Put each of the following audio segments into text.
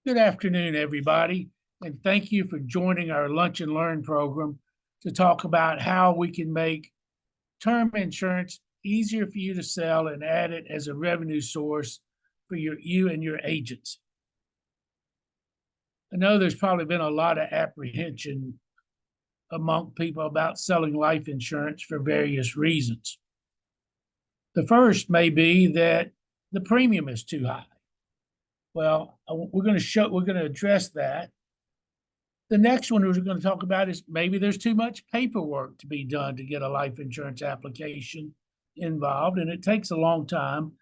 Good afternoon, everybody, and thank you for joining our Lunch and Learn program to talk about how we can make term insurance easier for you to sell and add it as a revenue source for you and your agency. I know there's probably been a lot of apprehension among people about selling life insurance for various reasons. The first may be that the premium is too high. Well, we're going to address that. The next one we're going to talk about is maybe there's too much paperwork to be done to get a life insurance application involved, and it takes a long time.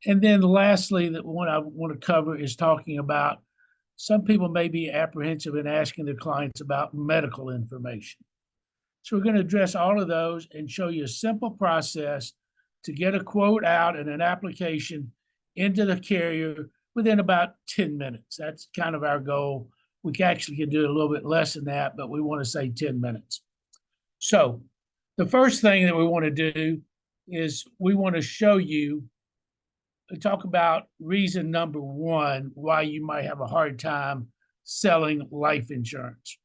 And then lastly, the one I want to cover is talking about some people may be apprehensive in asking their clients about medical information. So we're going to address all of those and show you a simple process to get a quote out and an application into the carrier within about 10 minutes. That's kind of our goal. We actually can do it a little bit less than that, but we want to say 10 minutes. So the first thing that we want to do is we want to show you, talk about reason number one, why you might have a hard time selling life insurance.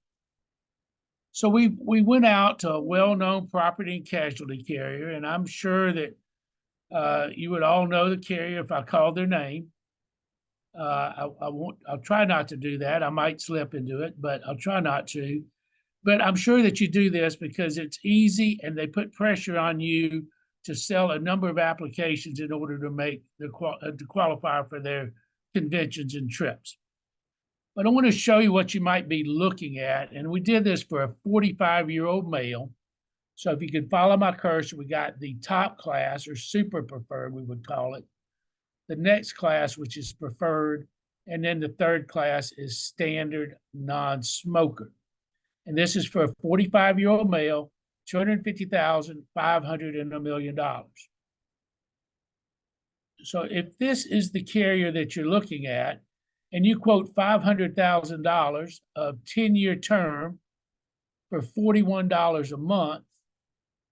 So we went out to a well-known property and casualty carrier, and I'm sure that you would all know the carrier if I called their name. I'll try not to do that. I might slip into it, but I'll try not to. But I'm sure that you do this because it's easy and they put pressure on you to sell a number of applications in order to make to qualify for their conventions and trips. But I want to show you what you might be looking at. And we did this for a 45-year-old male. So if you could follow my cursor, we got the top class, or super preferred, we would call it. The next class, which is preferred, and then the third class is standard non-smoker. And this is for a 45-year-old male, 250,000, 500, and $1 million. So if this is the carrier that you're looking at, and you quote $500,000 of 10-year term for $41 a month,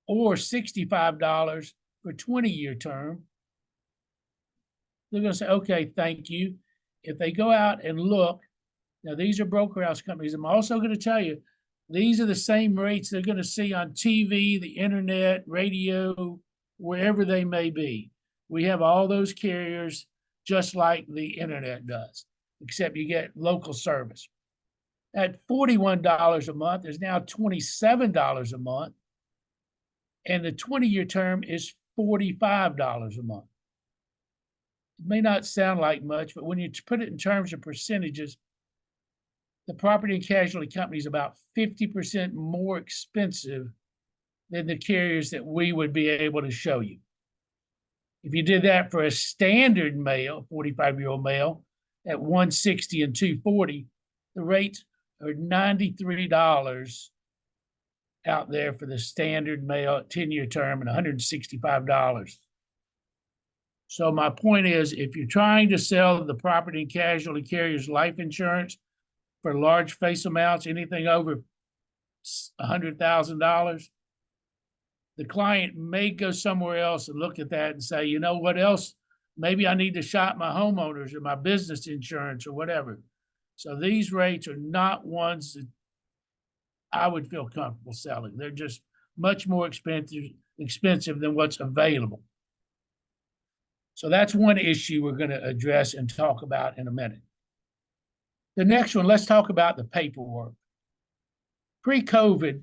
or $65 for 20-year term, they're going to say, okay, thank you. If they go out and look, now these are broker house companies. I'm also going to tell you, these are the same rates they're going to see on TV, the internet, radio, wherever they may be. We have all those carriers just like the internet does, except you get local service. At $41 a month, there's now $27 a month, and the 20-year term is $45 a month. It may not sound like much, but when you put it in terms of percentages, the property and casualty company is about 50% more expensive than the carriers that we would be able to show you. If you did that for a standard male, 45-year-old male, at 160 and 240, the rates are $93 out there for the standard male 10-year term and $165. So my point is, if you're trying to sell the property and casualty carriers life insurance for large face amounts, anything over $100,000, the client may go somewhere else and look at that and say, you know what else? Maybe I need to shop my homeowners or my business insurance or whatever. So these rates are not ones that I would feel comfortable selling. They're just much more expensive than what's available. So that's one issue we're going to address and talk about in a minute. The next one, let's talk about the paperwork. Pre-COVID,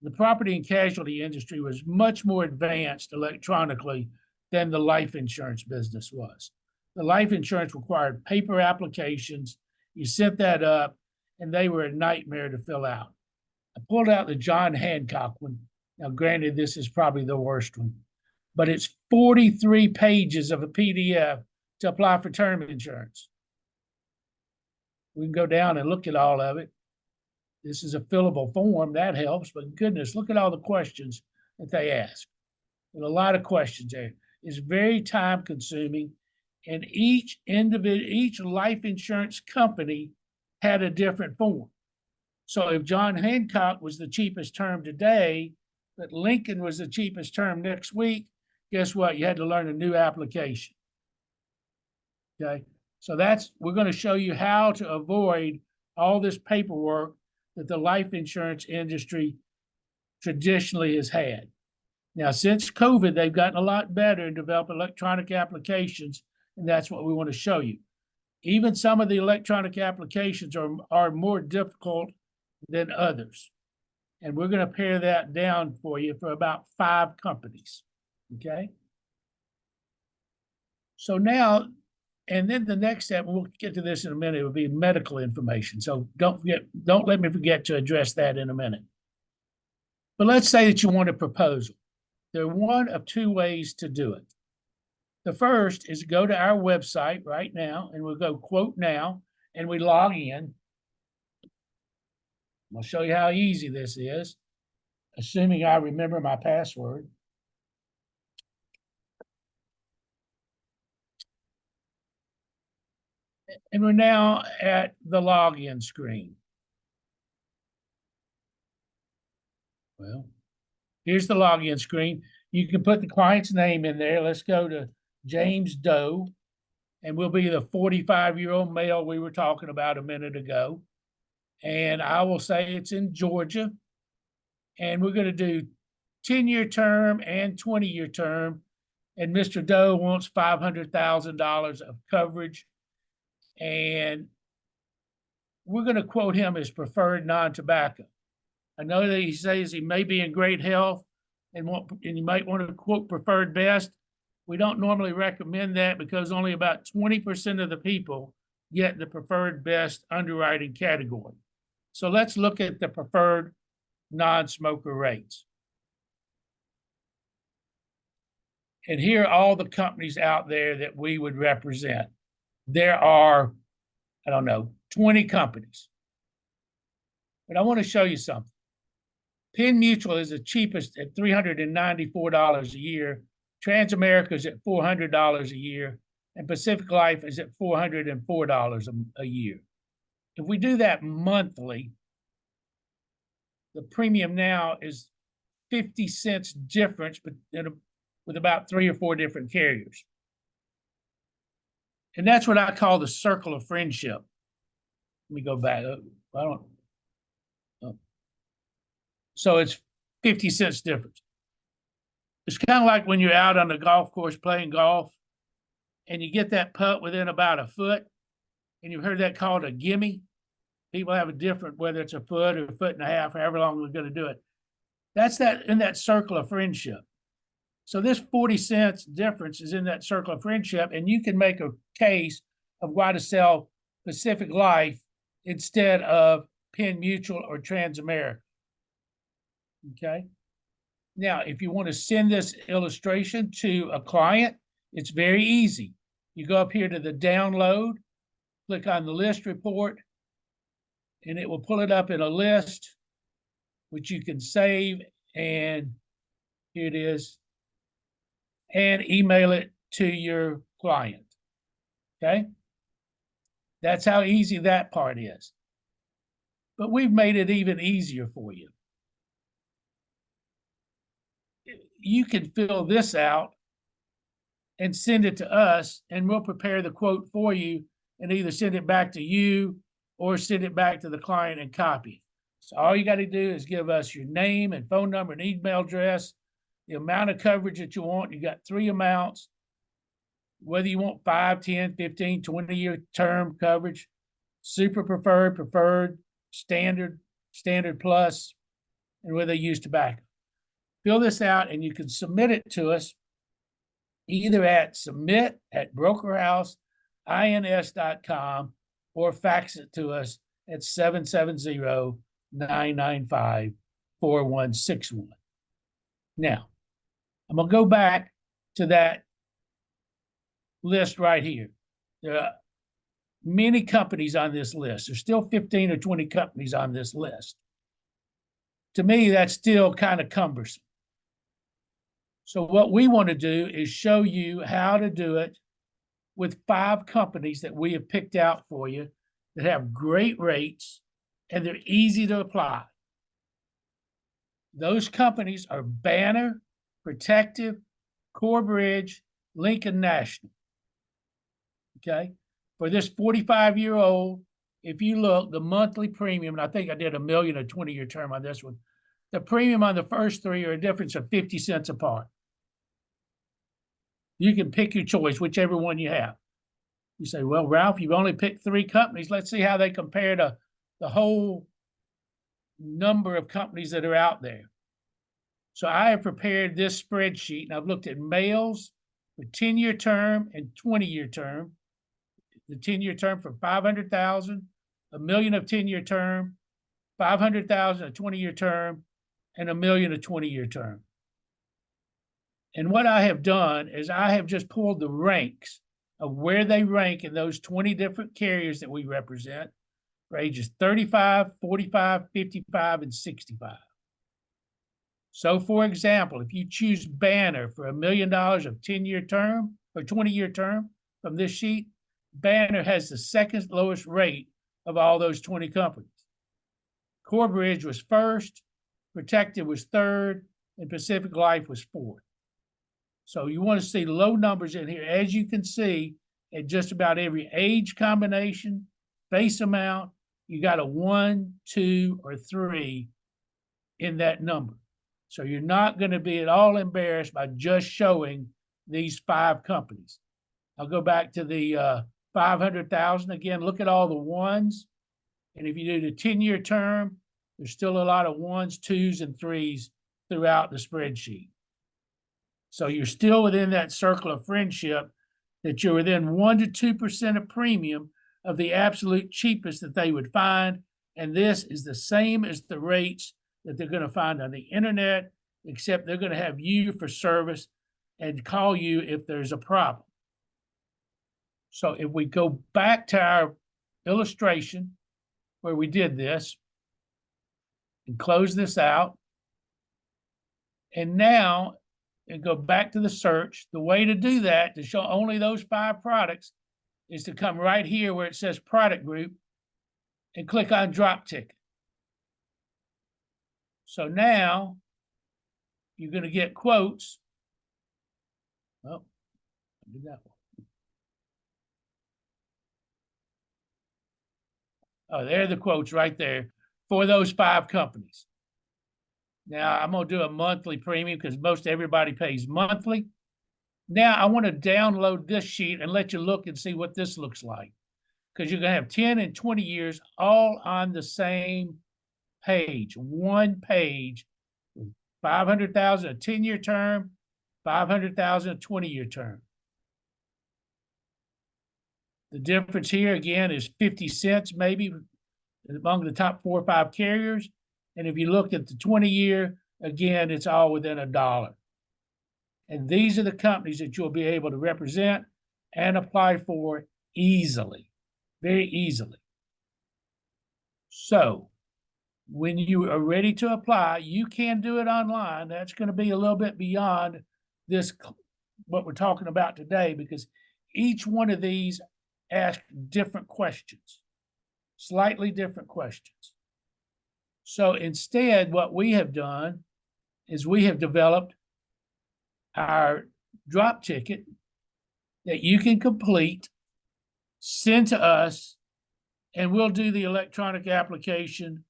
the property and casualty industry was much more advanced electronically than the life insurance business was. The life insurance required paper applications. You sent that up, and they were a nightmare to fill out. I pulled out the John Hancock one. Now, granted, this is probably the worst one, but it's 43 pages of a PDF to apply for term insurance. We can go down and look at all of it. This is a fillable form. That helps, but goodness, look at all the questions that they ask. There's a lot of questions there. It's very time consuming, and each life insurance company had a different form. So if John Hancock was the cheapest term today, but Lincoln was the cheapest term next week, guess what? You had to learn a new application. Okay. So we're going to show you how to avoid all this paperwork that the life insurance industry traditionally has had. Now, since COVID, they've gotten a lot better and developed electronic applications, and that's what we want to show you. Even some of the electronic applications are more difficult than others. And we're going to pare that down for you for about 5 companies, okay? So now, and then the next step, we'll get to this in a minute, will be medical information. So don't let me forget to address that in a minute. But let's say that you want a proposal. There are one of 2 ways to do it. The first is go to our website right now, and we'll go quote now, and we log in. I'll show you how easy this is, assuming I remember my password. And we're now at the login screen. Well, here's the login screen. You can put the client's name in there. Let's go to James Doe, and we'll be the 45-year-old male we were talking about a minute ago. And I will say it's in Georgia. And we're going to do 10-year term and 20-year term. And Mr. Doe wants $500,000 of coverage. And we're going to quote him as preferred non-tobacco. I know that he says he may be in great health and you might want to quote preferred best. We don't normally recommend that because only about 20% of the people get the preferred best underwriting category. So let's look at the preferred non-smoker rates. And here are all the companies out there that we would represent. There are, 20 companies. But I want to show you something. Penn Mutual is the cheapest at $394 a year. Transamerica is at $400 a year. And Pacific Life is at $404 a year. If we do that monthly, the premium now is 50 cents difference, but with about 3 or 4 different carriers. And that's what I call the circle of friendship. Let me go back. So it's 50 cents difference. It's kind of like when you're out on the golf course playing golf and you get that putt within about a foot, and you've heard that called a gimme. People have a different, whether it's a foot or a foot and a half, however long we're going to do it. That's that in that circle of friendship. So this 40 cents difference is in that circle of friendship, and you can make a case of why to sell Pacific Life instead of Penn Mutual or Transamerica. Okay. Now, if you want to send this illustration to a client, it's very easy. You go up here to the download, click on the list report, and it will pull it up in a list, which you can save, and here it is, and email it to your client. Okay? That's how easy that part is. But we've made it even easier for you. You can fill this out and send it to us, and we'll prepare the quote for you and either send it back to you or send it back to the client and copy. So all you got to do is give us your name and phone number and email address, the amount of coverage that you want. You got 3 amounts, whether you want 5, 10, 15, 20-year term coverage, super preferred, preferred, standard, standard plus, and whether they use tobacco. Fill this out and you can submit it to us either at submit@brokerhouseins.com or fax it to us at 770-995-4161. Now, I'm going to go back to that list right here. There are many companies on this list. There's still 15 or 20 companies on this list. To me, that's still kind of cumbersome. So what we want to do is show you how to do it with 5 companies that we have picked out for you that have great rates and they're easy to apply. Those companies are Banner, Protective, Corebridge, Lincoln National. Okay? for this 45-year-old, if you look, the monthly premium, and I think I did $1 million a 20-year term on this one, the premium on the first three are a difference of 50 cents apart. You can pick your choice, whichever one you have. You say, well, Ralph, you've only picked 3 companies. Let's see how they compare to the whole number of companies that are out there. So I have prepared this spreadsheet, and I've looked at males with 10-year term and 20-year term. The 10-year term for 500,000, $1 million of 10-year term, 500,000 a 20-year term, and $1 million a 20-year term. And what I have done is I have just pulled the ranks of where they rank in those 20 different carriers that we represent for ages 35, 45, 55, and 65. So, for example, if you choose Banner for $1 million of 10-year term or 20-year term from this sheet, Banner has the second lowest rate of all those 20 companies. Corebridge was first, Protected was third, and Pacific Life was fourth. So you want to see low numbers in here. As you can see, at just about every age combination, face amount, you got a 1, 2, or 3 in that number. So you're not going to be at all embarrassed by just showing these 5 companies. I'll go back to the 500,000 again. Look at all the ones. And if you do the 10-year term, there's still a lot of 1s, 2s, and 3s throughout the spreadsheet. So you're still within that circle of friendship that you're within 1 to 2% of premium of the absolute cheapest that they would find. And this is the same as the rates that they're going to find on the internet, except they're going to have you for service and call you if there's a problem. So if we go back to our illustration where we did this and close this out, and now and go back to the search, the way to do that, to show only those 5 products, is to come right here where it says product group and click on drop ticket. So now you're going to get quotes. Oh, I did that one. Oh, there are the quotes right there for those 5 companies. Now, I'm going to do a monthly premium because most everybody pays monthly. Now, I want to download this sheet and let you look and see what this looks like, because you're going to have 10 and 20 years all on the same page, one page, 500,000 a 10-year term, 500,000 a 20-year term. The difference here, again, is 50 cents maybe among the top 4 or 5 carriers. And if you look at the 20-year, again, it's all within $1. And these are the companies that you'll be able to represent and apply for easily, very easily. So when you are ready to apply, you can do it online. That's going to be a little bit beyond this, what we're talking about today, because each one of these asks different questions, slightly different questions. So instead, what we have done is we have developed our drop ticket that you can complete, send to us, and we'll do the electronic application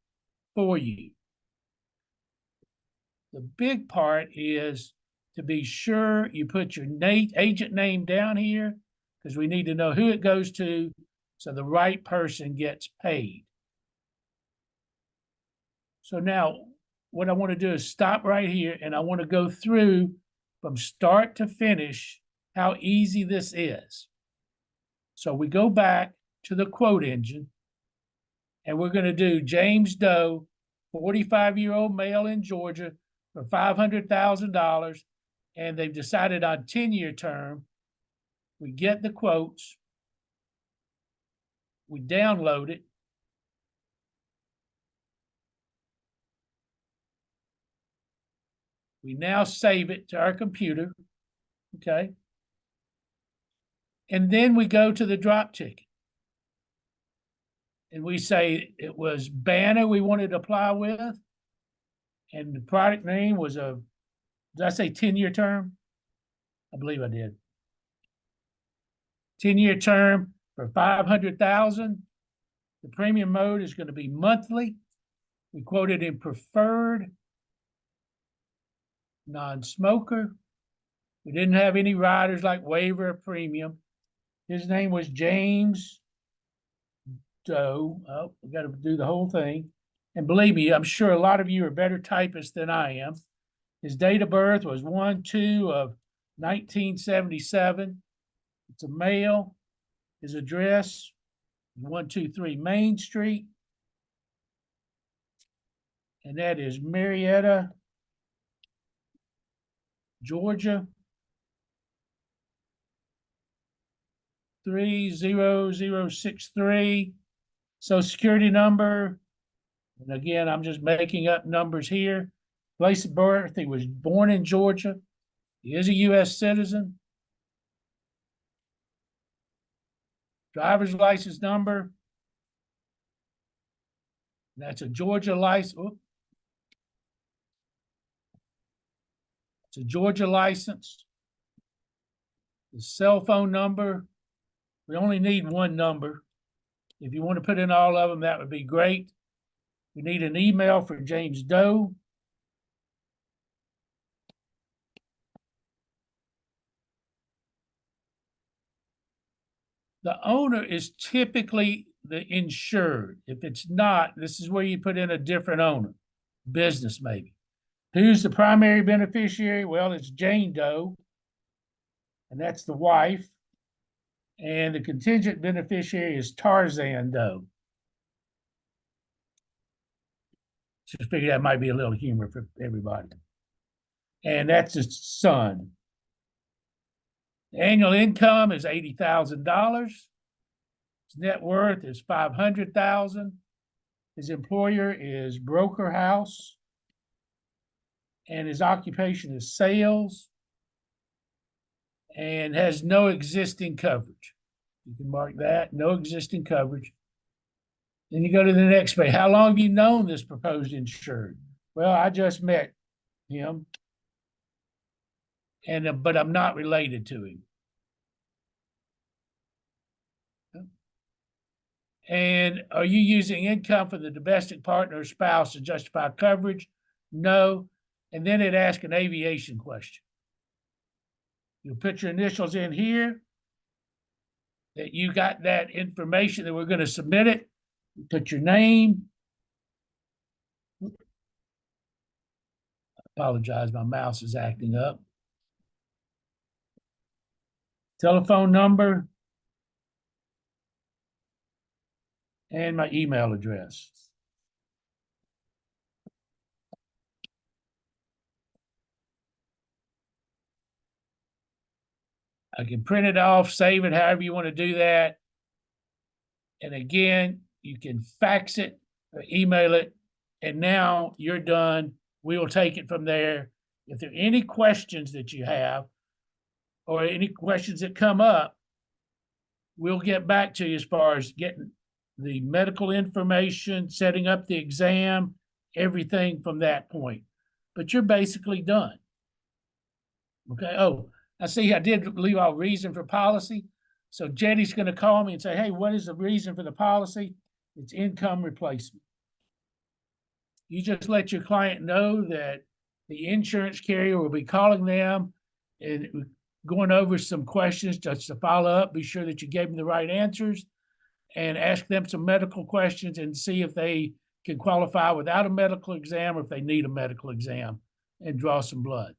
for you. The big part is to be sure you put your agent name down here, because we need to know who it goes to so the right person gets paid. So now what I want to do is stop right here, and I want to go through from start to finish how easy this is. So we go back to the quote engine, and we're going to do James Doe, 45-year-old male in Georgia for $500,000, and they've decided on 10-year term. We get the quotes, we download it, we now save it to our computer, okay? And then we go to the drop ticket. And we say it was Banner we wanted to apply with, and the product name was did I say 10-year term? I believe I did. 10-year term, For 500,000, the premium mode is going to be monthly. We quoted in preferred, non-smoker. We didn't have any riders like waiver or premium. His name was James Doe. Oh, we got to do the whole thing. And believe me, I'm sure a lot of you are better typists than I am. His date of birth was 1/2 of 1977. It's a male. His address, 123 Main Street. And that is Marietta, Georgia, 30063. Social Security number. And again, I'm just making up numbers here. Place of birth, he was born in Georgia. He is a U.S. citizen. Driver's license number. That's a Georgia license. It's a Georgia license. The cell phone number. We only need one number. If you want to put in all of them, that would be great. We need an email for James Doe. The owner is typically the insured. If it's not, this is where you put in a different owner, business maybe. Who's the primary beneficiary? Well, it's Jane Doe, and that's the wife. And the contingent beneficiary is Tarzan Doe. Just figured that might be a little humor for everybody. And that's his son. The annual income is $80,000. His net worth is $500,000. His employer is Broker House. And his occupation is sales. And has no existing coverage. You can mark that, no existing coverage. Then you go to the next page. How long have you known this proposed insured? Well, I just met him, and but I'm not related to him. And are you using income for the domestic partner or spouse to justify coverage? No. And then it asks an aviation question. You'll put your initials in here, that you got that information, that we're going to submit it. You put your name. I apologize, my mouse is acting up. Telephone number. And my email address. I can print it off, save it, however you want to do that. And again, you can fax it or email it, and now you're done. We will take it from there. If there are any questions that you have or any questions that come up, we'll get back to you as far as getting the medical information, setting up the exam, everything from that point. But you're basically done. Okay. Oh, I see I did leave out reason for policy. So Jetty's going to call me and say, hey, what is the reason for the policy? It's income replacement. You just let your client know that the insurance carrier will be calling them and going over some questions just to follow up. Be sure that you gave them the right answers and ask them some medical questions and see if they can qualify without a medical exam or if they need a medical exam, and draw some blood.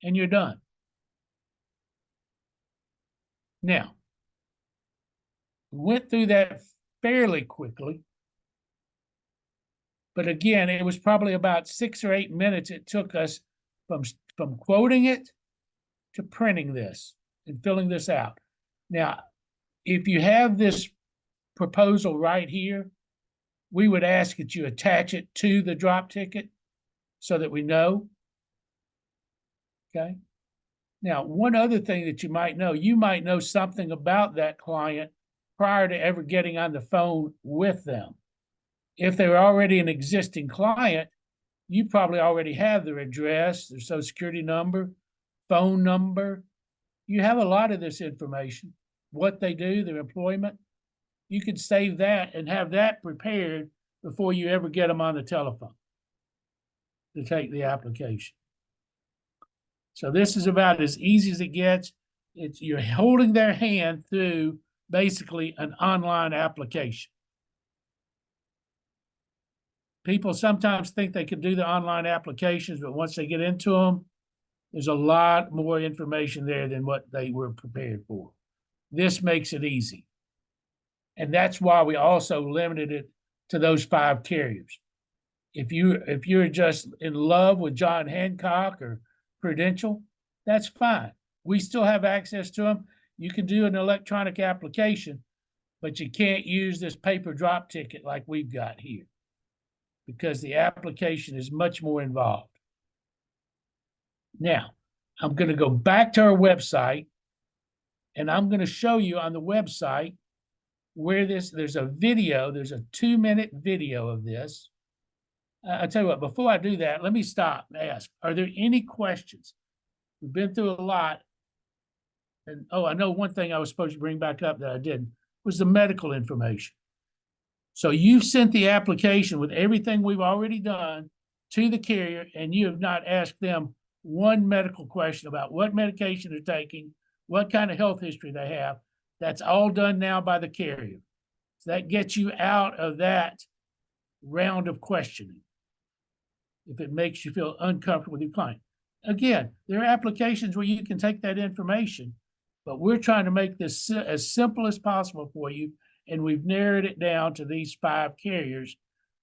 And you're done. Now, we went through that fairly quickly. But again, it was probably about 6 or 8 minutes it took us from quoting it to printing this and filling this out. Now, if you have this proposal right here, we would ask that you attach it to the drop ticket so that we know. Okay. Now, one other thing that you might know something about that client prior to ever getting on the phone with them. If they were already an existing client, you probably already have their address, their social security number, phone number. You have a lot of this information, what they do, their employment, you could save that and have that prepared before you ever get them on the telephone to take the application. So this is about as easy as it gets. It's you're holding their hand through basically an online application. People sometimes think they can do the online applications, but once they get into them, there's a lot more information there than what they were prepared for. This makes it easy. And that's why we also limited it to those 5 carriers. If you're just in love with John Hancock or Prudential, that's fine. We still have access to them. You can do an electronic application, but you can't use this paper drop ticket like we've got here because the application is much more involved. Now, I'm going to go back to our website, and I'm going to show you on the website where there's a video, there's a 2-minute video of this. I'll tell you what, before I do that, let me stop and ask, are there any questions? We've been through a lot. And, I know one thing I was supposed to bring back up that I didn't, was the medical information. So you've sent the application with everything we've already done to the carrier, and you have not asked them one medical question about what medication they're taking, what kind of health history they have. That's all done now by the carrier. So that gets you out of that round of questioning if it makes you feel uncomfortable with your client. Again, there are applications where you can take that information, but we're trying to make this as simple as possible for you, and we've narrowed it down to these 5 carriers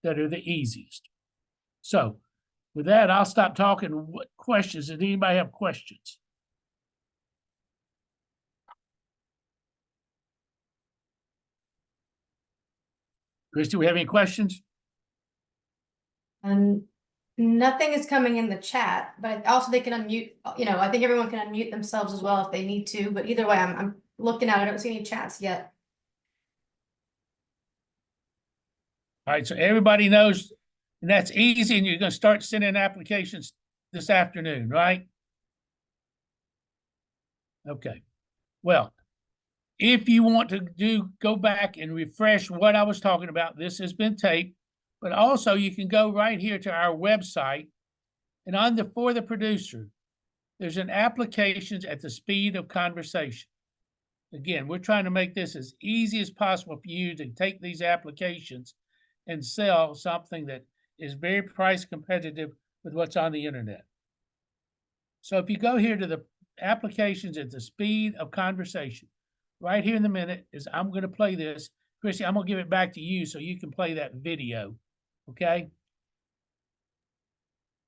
that are the easiest. So with that, I'll stop talking. What questions? Does anybody have questions? Christy, we have any questions? Nothing is coming in the chat, but also they can unmute, I think everyone can unmute themselves as well if they need to, but either way, I'm looking at it. I don't see any chats yet. All right, so everybody knows, and that's easy, and you're going to start sending applications this afternoon, right? Okay. Well, if you want to go back and refresh what I was talking about, this has been taped, but also you can go right here to our website, and for the producer, there's an applications at the speed of conversation. Again, we're trying to make this as easy as possible for you to take these applications and sell something that is very price competitive with what's on the internet. So if you go here to the applications at the speed of conversation, right here in the minute is I'm going to play this. Chrissy, I'm going to give it back to you so you can play that video. Okay?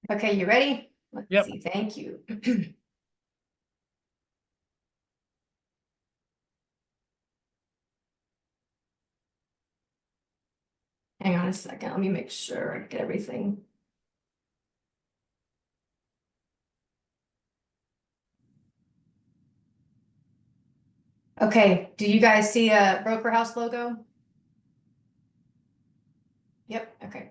Okay, you ready? Yep. See, thank you. Hang on a second. Let me make sure I get everything. Okay, do you guys see a Broker House logo? Yep, okay.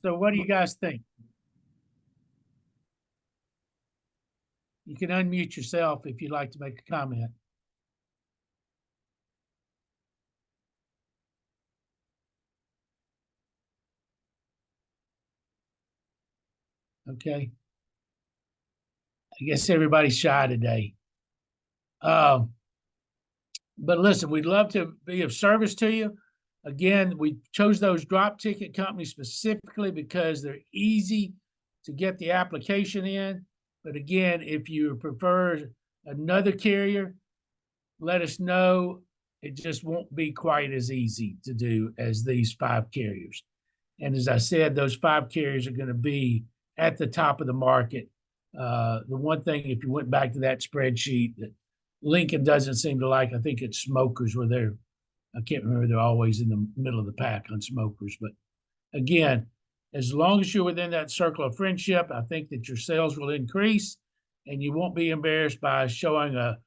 So what do you guys think? You can unmute yourself if you'd like to make a comment. Okay. I guess everybody's shy today. But listen, we'd love to be of service to you. Again, we chose those drop ticket companies specifically because they're easy to get the application in. But again, if you prefer another carrier, let us know. It just won't be quite as easy to do as these 5 carriers. And as I said, those 5 carriers are going to be at the top of the market. The one thing, if you went back to that spreadsheet that Lincoln doesn't seem to like, I think it's smokers where they're, I can't remember, they're always in the middle of the pack on smokers. But again, as long as you're within that circle of friendship, I think that your sales will increase and you won't be embarrassed by showing a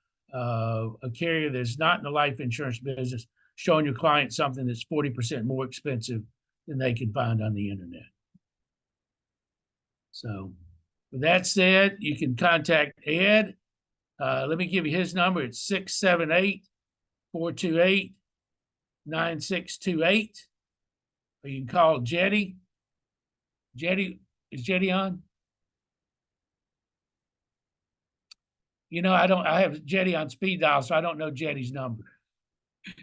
carrier that's not in the life insurance business, showing your client something that's 40% more expensive than they can find on the internet. So with that said, you can contact Ed. Let me give you his number. It's 678-428-9628. Or you can call Jetty. Jetty, is Jetty on? You know, I have Jetty on speed dial, so I don't know Jetty's number.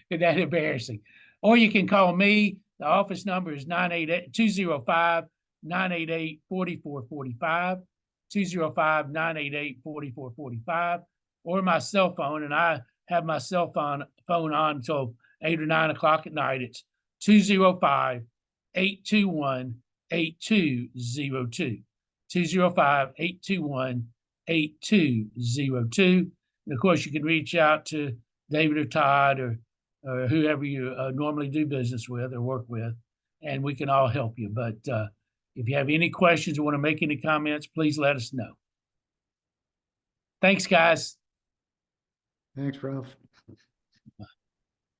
Isn't that embarrassing? Or you can call me. The office number is 205-988-4445, 205-988-4445, or my cell phone, and I have my cell phone on until 8 or 9 o'clock at night. It's 205-821-8202, 205-821-8202. And of course, you can reach out to David or Todd or whoever you normally do business with or work with, and we can all help you. But if you have any questions or want to make any comments, please let us know. Thanks, guys. Thanks, Ralph.